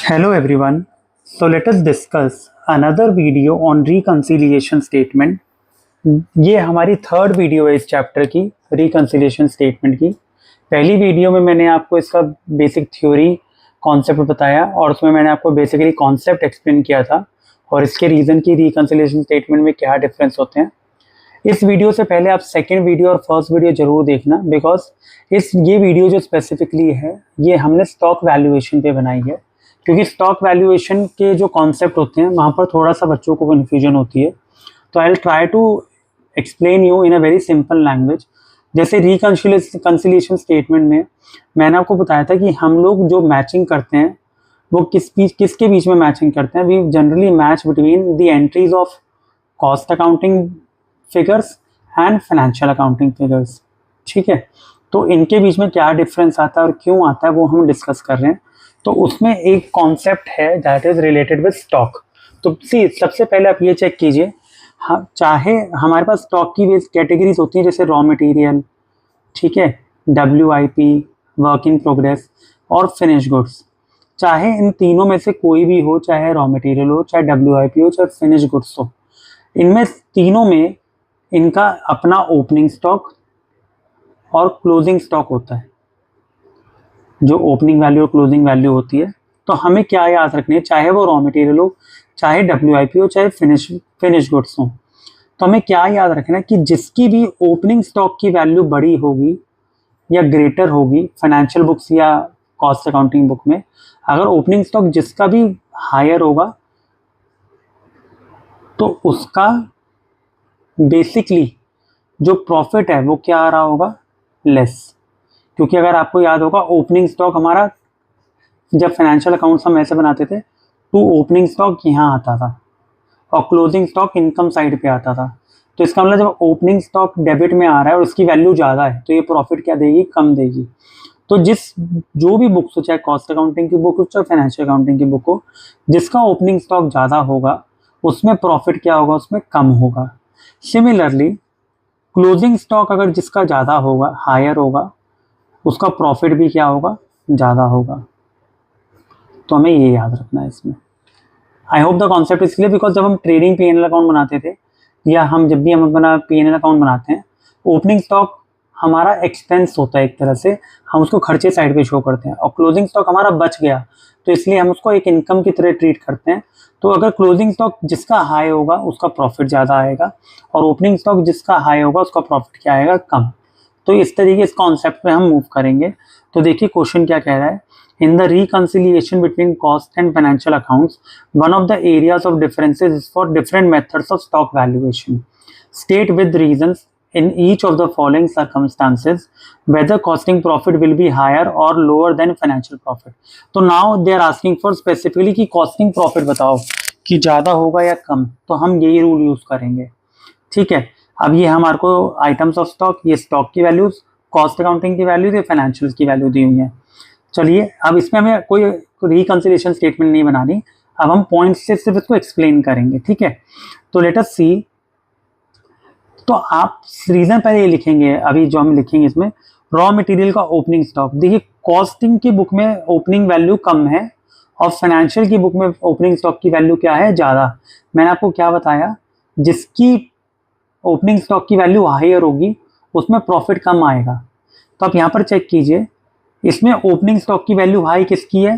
Hello everyone. So let us discuss another video on reconciliation statement. ये हमारी third video है इस chapter की, रिकंसिलिएशन स्टेटमेंट की। पहली वीडियो में मैंने आपको इसका बेसिक थ्योरी कॉन्सेप्ट बताया और उसमें मैंने आपको बेसिकली कॉन्सेप्ट एक्सप्लेन किया था और इसके रीज़न की रिकंसिलिएशन स्टेटमेंट में क्या डिफरेंस होते हैं। इस वीडियो से पहले आप सेकेंड वीडियो और फर्स्ट वीडियो जरूर देखना, बिकॉज ये वीडियो जो स्पेसिफिकली है ये हमने स्टॉक वैल्यूएशन पे बनाई है, क्योंकि स्टॉक वैल्यूएशन के जो कॉन्सेप्ट होते हैं वहाँ पर थोड़ा सा बच्चों को कन्फ्यूजन होती है। तो I will try to explain you in a very simple language. जैसे रिकंसिलिएशन स्टेटमेंट में मैंने आपको बताया था कि हम लोग जो मैचिंग करते हैं वो किसके बीच में मैचिंग करते हैं। We generally match between the entries of cost accounting figures and financial accounting figures. ठीक है, तो इनके बीच में क्या डिफरेंस आता है और क्यों आता है वो हम डिस्कस कर रहे हैं। तो उसमें एक कॉन्सेप्ट है that is related with stock. तो सी सबसे पहले आप ये चेक कीजिए, हाँ, चाहे हमारे पास स्टॉक की बेस कैटेगरीज होती हैं जैसे रॉ मटेरियल, ठीक है, WIP, वर्क इन प्रोग्रेस और फिनिश गुड्स। चाहे इन तीनों में से कोई भी हो, चाहे रॉ मटेरियल हो, चाहे WIP हो, चाहे फिनिश गुड्स हो, इनमें तीनों में इनका अपना ओपनिंग स्टॉक और क्लोजिंग स्टॉक होता है। जो ओपनिंग वैल्यू और क्लोजिंग वैल्यू होती है, तो हमें क्या याद रखनी है, चाहे वो रॉ मटेरियल हो, चाहे WIP हो, चाहे फिनिश गुड्स हो, तो हमें क्या याद रखना है कि जिसकी भी ओपनिंग स्टॉक की वैल्यू बड़ी होगी या ग्रेटर होगी फाइनेंशियल बुक्स या कॉस्ट अकाउंटिंग बुक में, अगर ओपनिंग स्टॉक जिसका भी हायर होगा तो उसका बेसिकली जो प्रॉफिट है वो क्या आ रहा होगा, लेस। क्योंकि अगर आपको याद होगा ओपनिंग स्टॉक हमारा जब फाइनेंशियल अकाउंट्स हम ऐसे बनाते थे तो ओपनिंग स्टॉक यहाँ आता था और क्लोजिंग स्टॉक इनकम साइड पे आता था। तो इसका मतलब जब ओपनिंग स्टॉक डेबिट में आ रहा है और उसकी वैल्यू ज़्यादा है तो ये प्रॉफिट क्या देगी, कम देगी। तो जो भी बुक्स हो, चाहे कॉस्ट अकाउंटिंग की बुक हो चाहे फाइनेंशियल अकाउंटिंग की बुक हो, जिसका ओपनिंग स्टॉक ज़्यादा होगा उसमें प्रॉफिट क्या होगा, उसमें कम होगा। सिमिलरली क्लोजिंग स्टॉक अगर जिसका ज़्यादा होगा, हायर होगा, उसका प्रॉफिट भी क्या होगा, ज़्यादा होगा। तो हमें ये याद रखना है इसमें। आई hope the concept is clear, because जब हम ट्रेडिंग P&L अकाउंट बनाते थे या जब भी हम अपना P&L अकाउंट बनाते हैं, ओपनिंग स्टॉक हमारा एक्सपेंस होता है एक तरह से, हम उसको खर्चे साइड पे शो करते हैं, और क्लोजिंग स्टॉक हमारा बच गया तो इसलिए हम उसको एक इनकम की तरह ट्रीट करते हैं। तो अगर क्लोजिंग स्टॉक जिसका हाई होगा उसका प्रॉफिट ज़्यादा आएगा और ओपनिंग स्टॉक जिसका हाई होगा उसका प्रॉफिट क्या आएगा, कम। तो इस तरीके इस कॉन्सेप्ट में हम मूव करेंगे। तो देखिए क्वेश्चन क्या कह रहा है, in the reconciliation between cost and financial accounts, one of the areas of differences is for different methods of stock valuation. State with reasons in each of the following circumstances whether costing profit will be higher or lower than financial profit. तो now they are asking for specifically कि costing profit बताओ कि ज़्यादा होगा या कम, तो हम यही रूल यूज़ करेंगे। ठीक है, अब ये हमारे को आइटम्स ऑफ स्टॉक, ये स्टॉक की वैल्यूज, कॉस्ट अकाउंटिंग की वैल्यूज, ये फाइनेंशियल की वैल्यू दी हुई है। चलिए अब इसमें हमें कोई रिकंसिलिएशन स्टेटमेंट नहीं बनानी, अब हम पॉइंट्स से सिर्फ इसको एक्सप्लेन करेंगे। ठीक है, तो लेट अस सी। तो आप रीजन पहले ये लिखेंगे, अभी जो हम लिखेंगे इसमें रॉ मटेरियल का ओपनिंग स्टॉक। देखिए कॉस्टिंग की बुक में ओपनिंग वैल्यू कम है और फाइनेंशियल की बुक में ओपनिंग स्टॉक की वैल्यू क्या है, ज़्यादा। मैंने आपको क्या बताया, जिसकी ओपनिंग स्टॉक की वैल्यू हायर होगी उसमें प्रॉफिट कम आएगा। तो आप यहाँ पर चेक कीजिए, इसमें ओपनिंग स्टॉक की वैल्यू हाई किसकी है,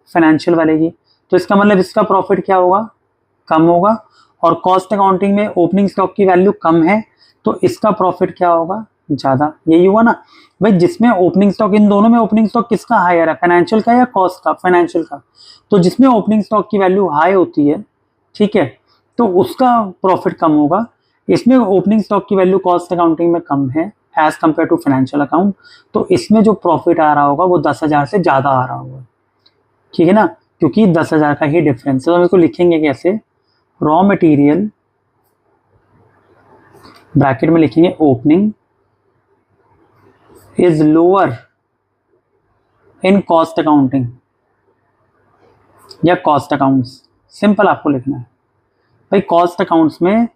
फाइनेंशियल वाले की, तो इसका मतलब इसका प्रॉफिट क्या होगा, कम होगा। और कॉस्ट अकाउंटिंग में ओपनिंग स्टॉक की वैल्यू कम है तो इसका प्रॉफिट क्या होगा, ज़्यादा। यही हुआ ना भाई, जिसमें ओपनिंग स्टॉक, इन दोनों में ओपनिंग स्टॉक किसका हायर है, फाइनेंशियल का या कॉस्ट का, फाइनेंशियल का। तो जिसमें ओपनिंग स्टॉक की वैल्यू हाई होती है, ठीक है, तो उसका प्रॉफिट कम होगा। इसमें ओपनिंग स्टॉक की वैल्यू कॉस्ट अकाउंटिंग में कम है as compare to financial account, तो इसमें जो प्रॉफिट आ रहा होगा वो 10,000 से ज़्यादा आ रहा होगा। ठीक है ना, क्योंकि 10,000 का ही डिफरेंस है। तो हम इसको लिखेंगे कैसे, रॉ मटेरियल ब्रैकेट में लिखेंगे opening is lower in cost accounting या कॉस्ट अकाउंट्स। सिंपल आपको लिखना है भाई, कॉस्ट अकाउंट्स में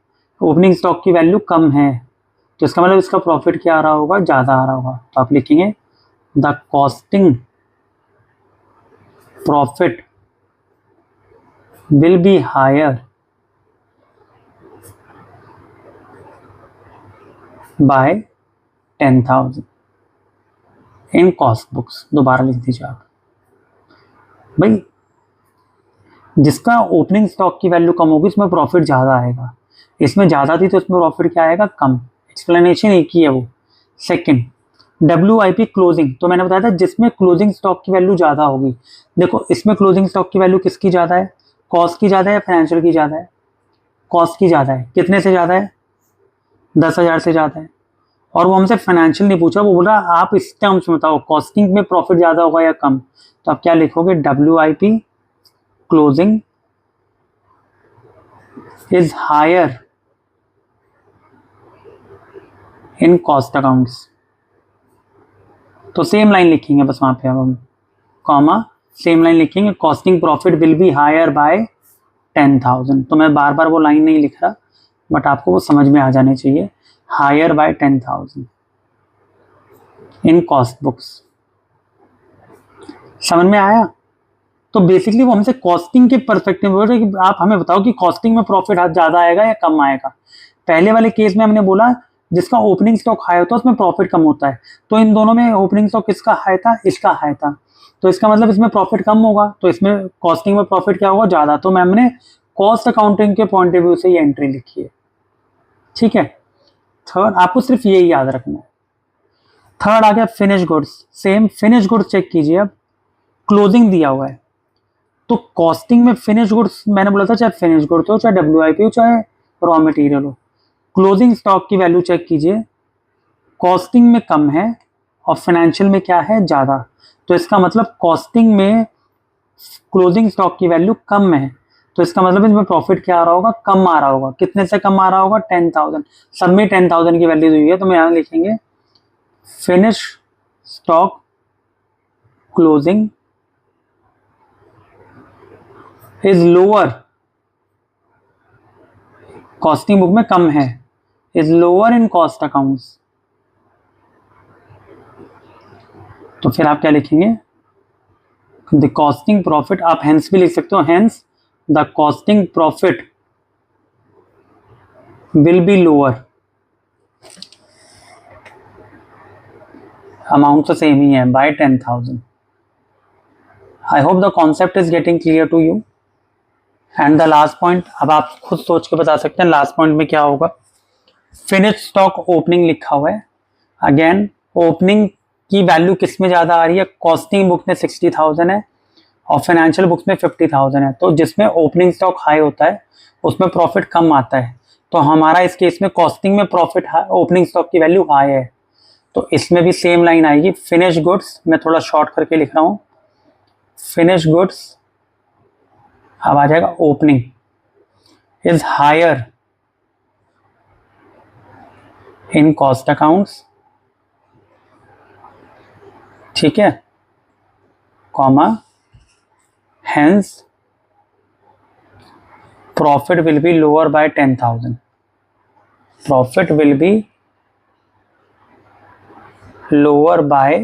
ओपनिंग स्टॉक की वैल्यू कम है तो इसका मतलब इसका प्रॉफिट क्या आ रहा होगा, ज़्यादा आ रहा होगा। तो आप लिखेंगे the costing profit will be higher by 10,000 in cost books। दोबारा लिख दीजिए आप भाई, जिसका ओपनिंग स्टॉक की वैल्यू कम होगी उसमें प्रॉफिट ज़्यादा आएगा, इसमें ज़्यादा थी तो इसमें प्रॉफिट क्या आएगा, कम। एक्सप्लेनेशन एक ही है वो। सेकंड, WIP क्लोजिंग, तो मैंने बताया था जिसमें क्लोजिंग स्टॉक की वैल्यू ज़्यादा होगी। देखो इसमें क्लोजिंग स्टॉक की वैल्यू किसकी ज़्यादा है, कॉस्ट की ज़्यादा है या फाइनेंशियल की ज़्यादा है, कॉस्ट की ज़्यादा है। कितने से ज़्यादा है, 10,000 से ज़्यादा है। और वो हमसे फाइनेंशियल नहीं पूछा, वो बोल रहा आप इस टर्म्स में बताओ कॉस्टिंग में प्रॉफिट ज़्यादा होगा या कम। तो आप क्या लिखोगे, WIP closing is higher in cost accounts. तो सेम लाइन लिखेंगे बस वहां पे हम, कॉमा सेम लाइन लिखेंगे, costing profit will be higher by 10,000। तो मैं बार बार वो लाइन नहीं लिख रहा, बट आपको वो समझ में आ जाने चाहिए, higher by 10,000 in cost books. समझ में आया। तो बेसिकली वो हमसे कॉस्टिंग के परस्पेक्टिव बोल रहे कि आप हमें बताओ कि कॉस्टिंग में प्रॉफिट ज़्यादा आएगा या कम आएगा। पहले वाले केस में हमने बोला जिसका ओपनिंग स्टॉक हाई होता है उसमें प्रॉफिट कम होता है, तो इन दोनों में ओपनिंग स्टॉक किसका हाई था, इसका हाई था, तो इसका मतलब इसमें प्रॉफिट कम होगा, तो इसमें कॉस्टिंग में प्रॉफिट क्या होगा, ज़्यादा। तो मैम ने कॉस्ट अकाउंटिंग के पॉइंट ऑफ व्यू से ये एंट्री लिखी है। ठीक है। थर्ड, आपको सिर्फ ये याद रखना है। थर्ड आ गया finish goods. Same finish goods check कीजिए, अब क्लोजिंग दिया हुआ है, तो कॉस्टिंग में फिनिश गुड्स मैंने बोला था चाहे फिनिश गुड्स हो, चाहे WIP हो, चाहे रॉ मटेरियल हो, क्लोजिंग स्टॉक की वैल्यू चेक कीजिए, कॉस्टिंग में कम है और फाइनेंशियल में क्या है, ज़्यादा। तो इसका मतलब कॉस्टिंग में क्लोजिंग स्टॉक की वैल्यू कम है, तो इसका मतलब इसमें प्रॉफिट क्या आ रहा होगा, कम आ रहा होगा। कितने से कम आ रहा होगा, 10,000। सब में 10,000 की वैल्यू दी है, तो मैं यहाँ लिखेंगे finish stock closing is lower, costing book में कम है, is lower in cost accounts. तो फिर आप क्या लिखेंगे, द कॉस्टिंग प्रॉफिट, आप हेंस भी लिख सकते हो, hence the costing profit will be lower. Amount तो सेम ही है, by 10,000। I hope the concept is getting clear to you. And the last point, अब आप खुद सोच के बता सकते हैं लास्ट पॉइंट में क्या होगा। फिनिश स्टॉक ओपनिंग लिखा हुआ है, अगेन ओपनिंग की वैल्यू किस में ज़्यादा आ रही है, कॉस्टिंग बुक में 60,000 है और फाइनेंशियल बुक्स में 50,000 है। तो जिसमें ओपनिंग स्टॉक हाई होता है उसमें प्रॉफिट कम आता है, तो हमारा इस केस में कॉस्टिंग में प्रॉफिट ओपनिंग स्टॉक की वैल्यू हाई है, तो इसमें भी सेम लाइन आएगी, फिनिश गुड्स, मैं थोड़ा शॉर्ट करके लिख रहा हूँ, फिनिश गुड्स, अब आ जाएगा opening is higher in cost accounts. ठीक है, comma hence profit will be lower by 10,000, profit will be lower by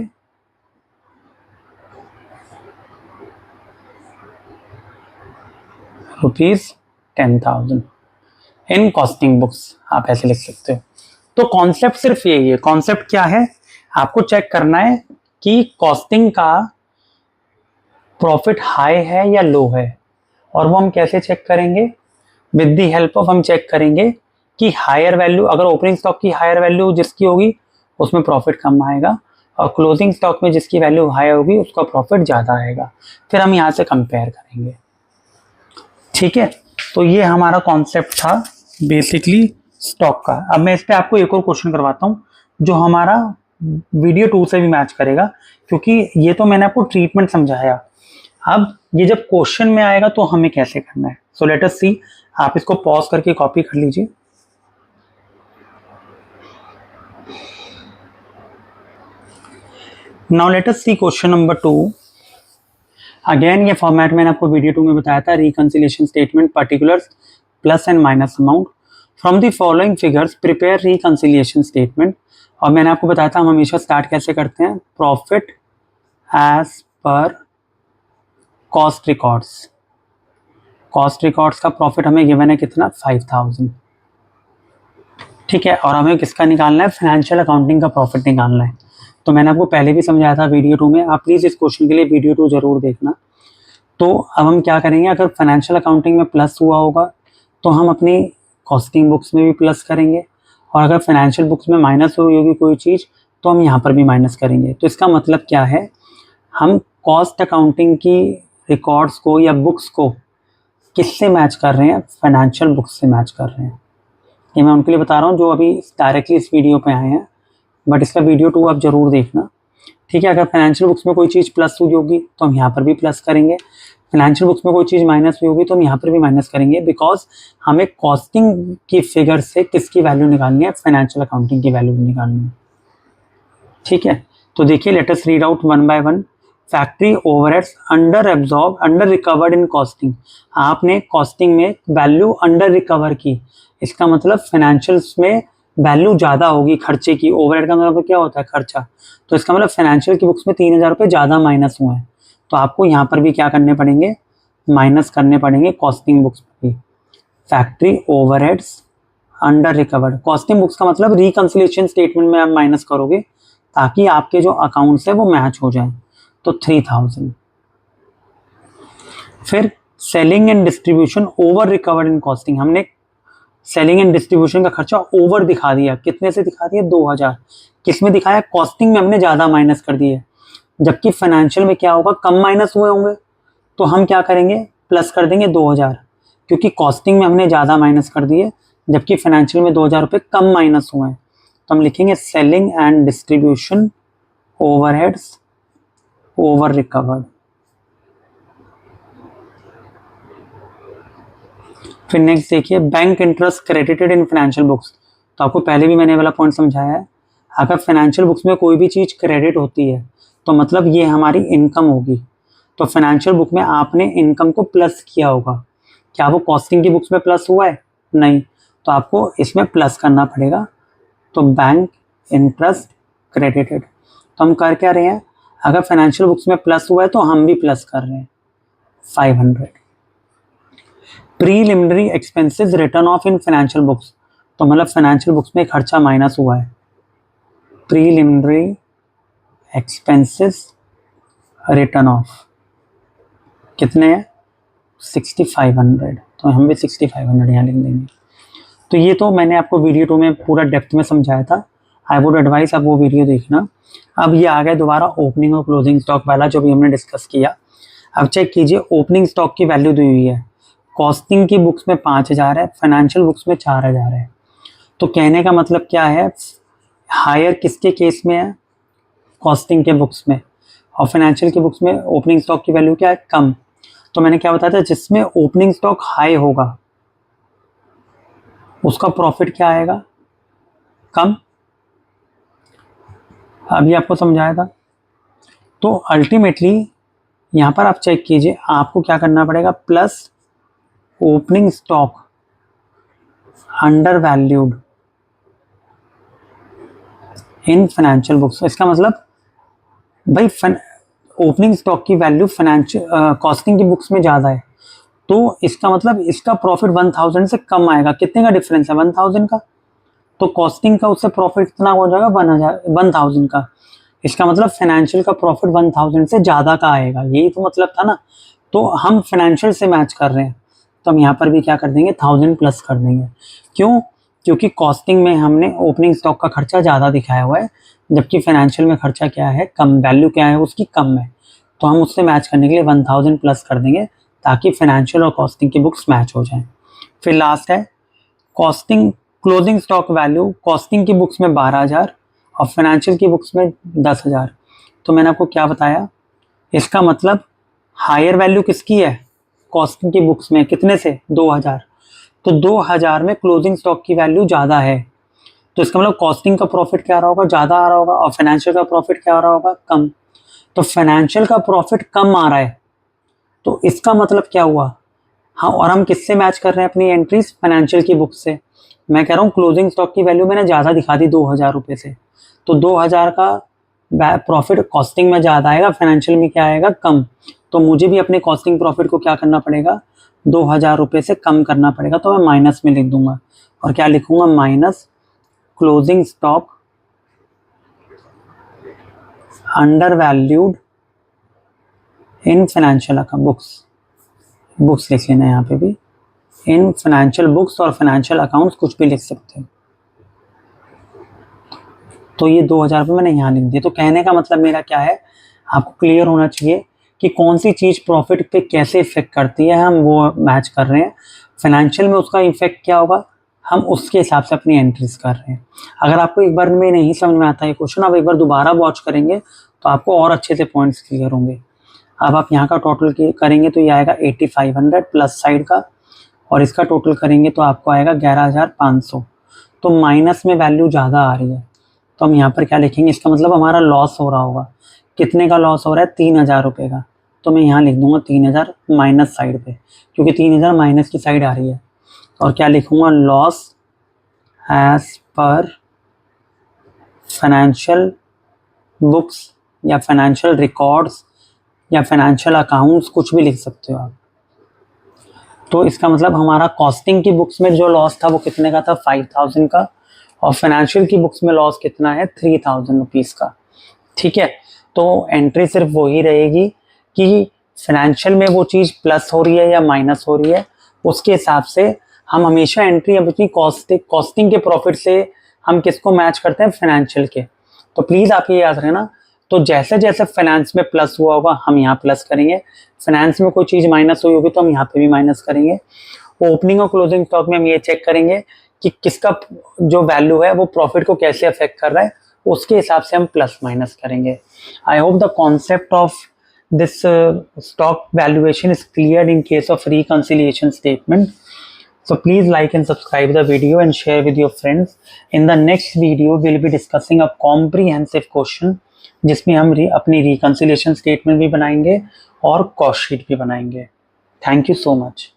₹10,000 in costing books, आप ऐसे लिख सकते हो। तो कॉन्सेप्ट सिर्फ यही है। कॉन्सेप्ट क्या है, आपको चेक करना है कि कॉस्टिंग का प्रॉफिट हाई है या लो है, और वो हम कैसे चेक करेंगे, विद द हेल्प ऑफ, हम चेक करेंगे कि हायर वैल्यू, अगर ओपनिंग स्टॉक की हायर वैल्यू जिसकी होगी उसमें प्रॉफिट कम आएगा, और क्लोजिंग स्टॉक में जिसकी वैल्यू हाई होगी उसका प्रॉफिट ज़्यादा आएगा। फिर हम यहाँ से कंपेयर करेंगे। ठीक है, तो ये हमारा कॉन्सेप्ट था बेसिकली स्टॉक का। अब मैं इस पर आपको एक और क्वेश्चन करवाता हूँ जो हमारा वीडियो 2 से भी मैच करेगा, क्योंकि ये तो मैंने आपको ट्रीटमेंट समझाया। अब ये जब क्वेश्चन में आएगा तो हमें कैसे करना है, सो लेट अस सी। आप इसको पॉज करके कॉपी कर लीजिए। नाउ लेट अस सी क्वेश्चन नंबर 2। अगेन ये फॉर्मेट मैंने आपको वीडियो 2 में बताया था, reconciliation statement, particulars, plus and minus amount, from the following figures prepare reconciliation statement. और मैंने आपको बताया था हम हमेशा स्टार्ट कैसे करते हैं, profit as per cost records, cost records का प्रॉफिट हमें गिवन है कितना, 5000। ठीक है, और हमें किसका निकालना है, फाइनेंशियल अकाउंटिंग का प्रॉफिट निकालना है। तो मैंने आपको पहले भी समझाया था वीडियो 2 में, आप प्लीज़ इस क्वेश्चन के लिए वीडियो 2 जरूर देखना। तो अब हम क्या करेंगे, अगर फाइनेंशियल अकाउंटिंग में प्लस हुआ होगा तो हम अपनी कॉस्टिंग बुक्स में भी प्लस करेंगे, और अगर फाइनेंशियल बुक्स में माइनस हुई होगी कोई चीज़ तो हम यहाँ पर भी माइनस करेंगे। तो इसका मतलब क्या है, हम कॉस्ट अकाउंटिंग की रिकॉर्ड्स को या बुक्स को किससे मैच कर रहे हैं, फाइनेंशियल बुक्स से मैच कर रहे हैं। ये मैं उनके लिए बता रहा हूँ जो अभी डायरेक्टली इस वीडियो पे आए हैं, बट इसका वीडियो 2 आप जरूर देखना। ठीक है, अगर फाइनेंशियल बुक्स में कोई चीज़ प्लस हुई होगी तो हम यहाँ पर भी प्लस करेंगे, फाइनेंशियल बुक्स में कोई चीज़ माइनस हुई होगी तो हम यहाँ पर भी माइनस करेंगे, बिकॉज हमें कॉस्टिंग की फिगर से किसकी वैल्यू निकालनी है, फाइनेंशियल अकाउंटिंग की वैल्यू निकालनी है। ठीक है, तो देखिए let us read out one by one. Factory overheads under absorb under recovered in costing. आपने कॉस्टिंग में वैल्यू अंडर रिकवर की, इसका मतलब फाइनेंशियल्स में वैल्यू ज़्यादा होगी खर्चे की। ओवरहेड का मतलब क्या होता है, खर्चा। तो इसका मतलब फाइनेंशियल की बुक्स में 3000 रुपये ज़्यादा माइनस हुए हैं, तो आपको यहाँ पर भी क्या करने पड़ेंगे, माइनस करने पड़ेंगे कॉस्टिंग बुक्स पर भी। Factory overheads under recovered, costing books का मतलब रिकंसिलिएशन स्टेटमेंट में आप माइनस करोगे ताकि आपके जो अकाउंट्स है वो मैच हो जाए। तो 3000। फिर selling and distribution over recovered in costing, हमने सेलिंग एंड डिस्ट्रीब्यूशन का खर्चा ओवर दिखा दिया, कितने से दिखा दिया, 2000। किस में दिखाया, कॉस्टिंग में हमने ज़्यादा माइनस कर दिए, जबकि फाइनेंशियल में क्या होगा, कम माइनस हुए होंगे, तो हम क्या करेंगे, प्लस कर देंगे 2000, क्योंकि कॉस्टिंग में हमने ज़्यादा माइनस कर दिए जबकि फाइनेंशियल में 2000 रुपये कम माइनस हुए हैं। तो हम लिखेंगे selling and distribution overheads over recovered. फिर नेक्स्ट देखिए, bank interest credited in financial books. तो आपको पहले भी मैंने वाला पॉइंट समझाया है, अगर फाइनेंशियल बुक्स में कोई भी चीज़ क्रेडिट होती है तो मतलब ये हमारी इनकम होगी। तो फाइनेंशियल बुक में आपने इनकम को प्लस किया होगा, क्या वो कॉस्टिंग की बुक्स में प्लस हुआ है, नहीं, तो आपको इसमें प्लस करना पड़ेगा। तो बैंक इंटरेस्ट क्रेडिटेड, तो हम कर क्या रहे हैं, अगर फाइनेंशियल बुक्स में प्लस हुआ है तो हम भी प्लस कर रहे हैं 500। Preliminary expenses return of in financial books, तो मतलब फाइनेंशियल बुक्स में खर्चा माइनस हुआ है, प्रीलिमिनरी एक्सपेंसेस रिटर्न ऑफ कितने हैं, 6500, तो हम भी 6500 यहाँ लिख देंगे। तो ये तो मैंने आपको वीडियो 2 में पूरा डेप्थ में समझाया था, आई वुड एडवाइस आप वो वीडियो देखना। अब ये आ गया दोबारा ओपनिंग और क्लोजिंग स्टॉक वाला जो भी हमने डिस्कस किया। अब चेक कीजिए, ओपनिंग स्टॉक की वैल्यू दी हुई है, कॉस्टिंग की बुक्स में 5000 है, फाइनेंशियल बुक्स में 4000 है। तो कहने का मतलब क्या है, हायर किसके केस में है, कॉस्टिंग के बुक्स में, और फाइनेंशियल की बुक्स में ओपनिंग स्टॉक की वैल्यू क्या है, कम। तो मैंने क्या बताया था, जिसमें ओपनिंग स्टॉक हाई होगा उसका प्रॉफिट क्या आएगा, कम। अभी आपको समझाया था। तो अल्टीमेटली यहाँ पर आप चेक कीजिए, आपको क्या करना पड़ेगा, plus opening stock under valued in financial books. इसका मतलब भाई ओपनिंग स्टॉक की वैल्यू फाइनेंशियल कॉस्टिंग की बुक्स में ज़्यादा है, तो इसका मतलब इसका प्रॉफिट 1000 से कम आएगा। कितने का डिफरेंस है, 1000 का, तो कॉस्टिंग का उससे प्रॉफिट कितना हो जाएगा, 1000 का। इसका मतलब फाइनेंशियल का प्रॉफिट 1000 से ज़्यादा का आएगा, यही तो मतलब था ना। तो हम फाइनेंशियल से मैच कर रहे हैं, तो हम यहाँ पर भी क्या कर देंगे, 1000 प्लस कर देंगे। क्यों, क्योंकि कॉस्टिंग में हमने ओपनिंग स्टॉक का खर्चा ज़्यादा दिखाया हुआ है, जबकि फाइनेंशियल में खर्चा क्या है, कम, वैल्यू क्या है उसकी कम है। तो हम उससे मैच करने के लिए 1000 प्लस कर देंगे ताकि फाइनेंशियल और कॉस्टिंग की बुक्स मैच हो जाएं। फिर लास्ट है costing closing stock value, costing की बुक्स में 12000 और फाइनेंशियल की बुक्स में 10000। तो मैंने आपको क्या बताया, इसका मतलब हायर वैल्यू किसकी है, कॉस्टिंग की बुक्स में, कितने से, 2000। तो 2000 में क्लोजिंग स्टॉक की वैल्यू ज़्यादा है, तो इसका मतलब कॉस्टिंग का प्रॉफिट क्या आ रहा होगा, ज़्यादा आ रहा होगा, और फाइनेंशियल का प्रॉफिट क्या आ रहा होगा, कम। तो फाइनेंशियल का प्रॉफिट कम आ रहा है, तो इसका मतलब क्या हुआ, हाँ, और हम किससे मैच कर रहे हैं अपनी एंट्रीज, फाइनेंशियल की बुक से। मैं कह रहा हूँ क्लोजिंग स्टॉक की वैल्यू मैंने ज़्यादा दिखा दी 2000 रुपये से, तो 2000 का प्रॉफिट कॉस्टिंग में ज़्यादा आएगा, फाइनेंशियल में क्या आएगा, कम। तो मुझे भी अपने कॉस्टिंग प्रॉफिट को क्या करना पड़ेगा, ₹2000 से कम करना पड़ेगा, तो मैं माइनस में लिख दूंगा। और क्या लिखूंगा? Minus closing stock under valued in financial account books लिख लेना है यहाँ पे भी, इन फाइनेंशियल बुक्स और फाइनेंशियल अकाउंट्स कुछ भी लिख सकते हैं। तो ये ₹2000 मैंने यहाँ लिख दिया। तो कहने का मतलब मेरा क्या है, आपको क्लियर होना चाहिए कि कौन सी चीज़ प्रॉफिट पे कैसे इफेक्ट करती है, हम वो मैच कर रहे हैं। फाइनेंशियल में उसका इफेक्ट क्या होगा, हम उसके हिसाब से अपनी एंट्रीज कर रहे हैं। अगर आपको एक बार में नहीं समझ में आता है क्वेश्चन, आप एक बार दोबारा वॉच करेंगे तो आपको और अच्छे से पॉइंट्स क्लियर होंगे। अब आप यहाँ का टोटल करेंगे तो ये आएगा 8500 प्लस साइड का, और इसका टोटल करेंगे तो आपको आएगा 11500। तो माइनस में वैल्यू ज़्यादा आ रही है, तो हम यहाँ पर क्या लिखेंगे, इसका मतलब हमारा लॉस हो रहा होगा। कितने का लॉस हो रहा है? ₹3000 का। तो मैं यहाँ लिख दूंगा 3000 माइनस साइड पे, क्योंकि 3000 माइनस की साइड आ रही है। और क्या लिखूंगा? Loss as per financial books या फाइनेंशियल रिकॉर्ड्स या फाइनेंशियल अकाउंट्स, कुछ भी लिख सकते हो आप। तो इसका मतलब हमारा कॉस्टिंग की बुक्स में जो लॉस था वो कितने का था? 5000 का। और फाइनेंशियल की बुक्स में लॉस कितना है? 3000 रुपीज़ का। ठीक है, तो एंट्री सिर्फ वही रहेगी कि फाइनेंशियल में वो चीज़ प्लस हो रही है या माइनस हो रही है, उसके हिसाब से हम हमेशा एंट्री अपनी कॉस्टिंग के प्रॉफिट से हम किसको मैच करते हैं? फाइनेंशियल के। तो प्लीज़ आप ये याद रखना। तो जैसे जैसे फाइनेंस में प्लस हुआ होगा हम यहाँ प्लस करेंगे, फाइनेंस में कोई चीज़ माइनस हुई होगी तो हम यहाँ पे भी माइनस करेंगे। ओपनिंग और क्लोजिंग स्टॉक में हम ये चेक करेंगे कि किसका जो वैल्यू है वो प्रॉफिट को कैसे अफेक्ट कर रहा है, उसके हिसाब से हम प्लस माइनस करेंगे। आई hope the concept of this stock valuation is clear in case of reconciliation statement. So please like and subscribe the video and share with your friends. In the next video we'll be discussing a comprehensive question जिसमें हम अपनी reconciliation statement भी बनाएंगे और cost sheet भी बनाएंगे. Thank you so much.